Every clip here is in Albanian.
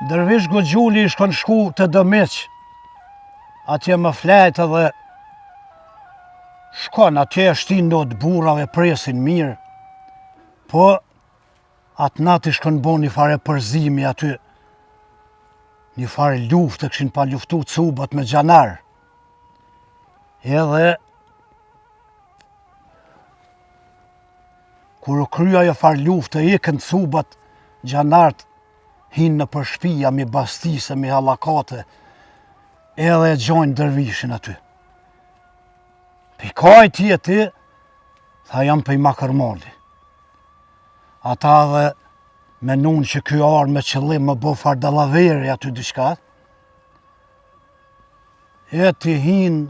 Dervish Goxhuli shkon shku të Dëmiq. Atje më flet edhe shkon, atje shtin do të burrave presin mirë. Po atë natë shkon bon një fare përzimi aty. Një fare luftë, këshin pa luftu cubat me xhanar. Edhe kur u krya ajo fare luftë, ikën cubat, xhanart hinë në për shtëpia me bastise, me hallakate, edhe e gjojnë dervishin aty. Pikaj ti, tha jam për i Makarmali. Ata dhe menun që kjo arë me qëllim më bo fardalaveri aty diçka. E ti hinë,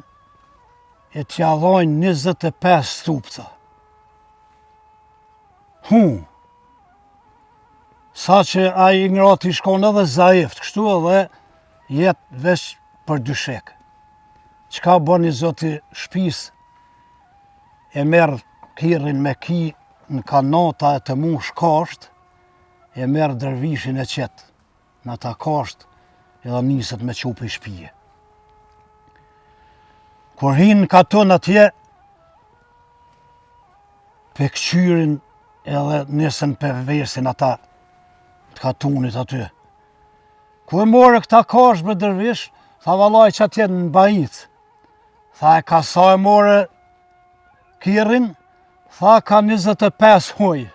e t'ja dhojnë 25 stupca. Sa që a i ngrati shkon edhe zaift, kështu edhe jetë veç për dyshek. Qka bën i zoti shpis, e merë kirin me ki në kanota e të mu shkasht, e merë dervishin e qetë në ta kasht, edhe nisët me qupi shpije. Kur hinë katon atje, pe këqyrin edhe nisën pe vesin ata të katunit aty. Ku e more këta kasht me dervish, tha vallaj që atje në bajit. Tha e ka sa e more kirin, tha ka 25 huj.